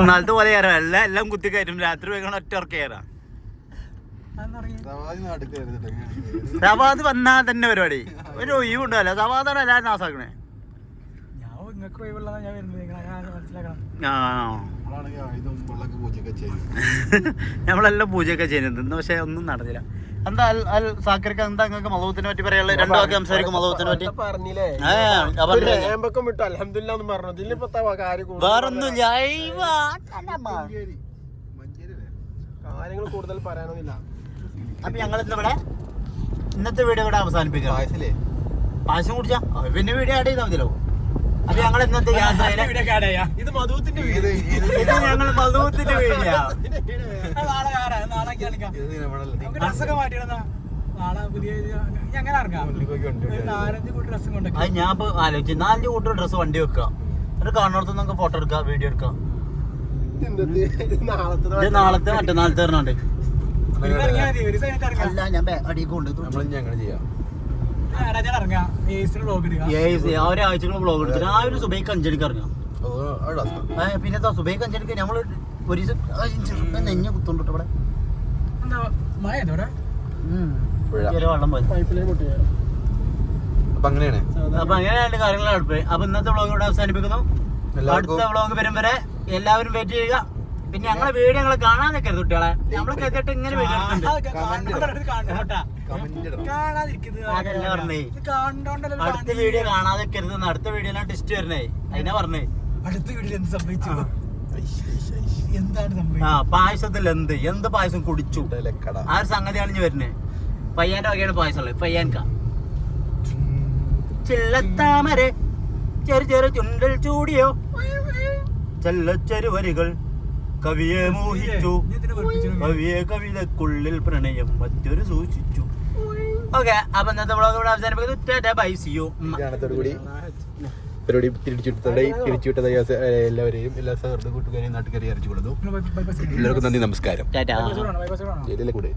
നാളത്തെ പോലെ കയറാം എല്ലാം കുത്തി കയറ്റും രാത്രി പോയിക്കണം ഒറ്റ ഉറക്കം കയറാം സവാദി നാട്ടിൽ സവാദ് വന്നാ തന്നെ പരിപാടി ഒരു ഒഴിവുണ്ടല്ലോ സവാദാണ് എല്ലാവരും നാസാക്കണേ ആ നമ്മളാണെങ്കിൽ ആയുധം വെള്ളമൊക്കെ പൂച്ചയൊക്കെ ചെയ്യും നമ്മളെല്ലാം പൂജയൊക്കെ ചെയ്യുന്നുണ്ട് പക്ഷെ ഒന്നും നടന്നില്ല എന്താ അൽ സാക്കിർക്ക് എന്താ നിങ്ങൾക്ക് മതത്തിനെ പറ്റി പറയാനുള്ളത് രണ്ടു വാക്ക് സംസാരിക്കും മതത്തിനെ പറ്റി പറഞ്ഞില്ലേ ഏമ്പക്കം വിട്ടു അൽഹംദുലില്ലാ എന്ന് പറഞ്ഞു. ഇതിലിപ്പോ കാര്യം വേറൊന്നുമില്ല കാര്യങ്ങൾ കൂടുതൽ പറയാനൊന്നുമില്ല. അപ്പൊ ഞങ്ങൾ ഇവിടെ ഇന്നത്തെ വീഡിയോ ഇവിടെ അവസാനിപ്പിക്കാം. പായസല്ലേ പായസം കുടിച്ചാ പിന്നെ വീഡിയോ ആഡ് ചെയ്താൽ മതിയല്ലോ. അപ്പൊ ഞങ്ങൾ ഇന്നത്തെ യാത്രയില് ഇത് മധുവിന്റെ വീട്. ഇത് ഞങ്ങൾ മധുവത്തിന്റെ വീഡിയോ. അത് ഞാൻ ഇപ്പൊ ആലോചിച്ചു 4 കൂട്ടം ഡ്രസ്സ് വണ്ടി വെക്കാം എന്നിട്ട് കാണുന്നിടത്ത് നമുക്ക് ഫോട്ടോ എടുക്കാം വീഡിയോ എടുക്കാം. ഇത് നാളത്തെ മറ്റന്നാളത്തെ പറഞ്ഞാണ്ട് അല്ല ഞാൻ അടിയൊക്കെ ഉണ്ട് ഞങ്ങൾ ചെയ്യാം ഒരാഴ്ചകൾ ബ്ലോഗ് എടുത്തു. രാവിലെ സുബൈക്ക് 5 മണിക്ക് ഇറങ്ങാം. പിന്നെ സുബൈക്ക് 5 മണിക്ക് നമ്മള് ഒരു ദിവസം നെഞ്ഞ കുത്തുണ്ട് ഇവിടെ വെള്ളം പോയി. അപ്പൊ അങ്ങനെയാണ് അപ്പൊ അങ്ങനെയാണ് കാര്യങ്ങൾ അടുപ്പ്. അപ്പൊ ഇന്നത്തെ വ്ളോഗ് ഇവിടെ അവസാനിപ്പിക്കുന്നു. അടുത്ത വ്ളോഗ് വരും വരെ എല്ലാവരും വെയിറ്റ് ചെയ്യുക. പിന്നെ ഞങ്ങളെ വീഡിയോ ഞങ്ങളെ കാണാൻ നിൽക്കരുത് കുട്ടികളെ. നമ്മള് കേട്ടിട്ട് ഇങ്ങനെ വീഡിയോ അതല്ല പറഞ്ഞേ അടുത്ത വീഡിയോ കാണാതെ നിൽക്കരുത്. അടുത്ത വീഡിയോയിലാണ് ടെസ്റ്റ് വരണേ. അതിനാ പറഞ്ഞേ അടുത്ത വീട്ടിൽ എന്ത് സംഭവിച്ചു എന്താണ് സംഭവിച്ചത്? ആ പായസത്തിൽ എന്ത് പായസം കുടിച്ചു ആ ഒരു സംഗതിയാണ് ഇനി വരുന്നേ. പയ്യാന്റെ വകയാണ് പായസം ഉള്ളത്. പയ്യാൻക ചില്ലത്താമരെ ചെറു ചെറു ചുണ്ടൽ ചൂടിയോ ചെല്ലച്ചെരുവരികൾ കവിയെ മോഹിച്ചു കവിയെ കവിതക്കുള്ളിൽ പ്രണയം മറ്റൊരു സൂക്ഷിച്ചു. ഓക്കെ അപ്പൊ ഇന്നത്തെ വ്ളോഗ് ഇവിടെ അവസാനിപ്പിക്കുന്നത്. Bye see you. കൂടി പരിപാടി തിരിച്ചുവിട്ടതായി എല്ലാവരെയും എല്ലാ സഹൃദ കൂട്ടുകാരെയും നാട്ടുകാരെയും അറിയിച്ചു കൊടുത്തു. എല്ലാവർക്കും നന്ദി, നമസ്കാരം. ടാറ്റാ. ജയിലിലെ കൂടെ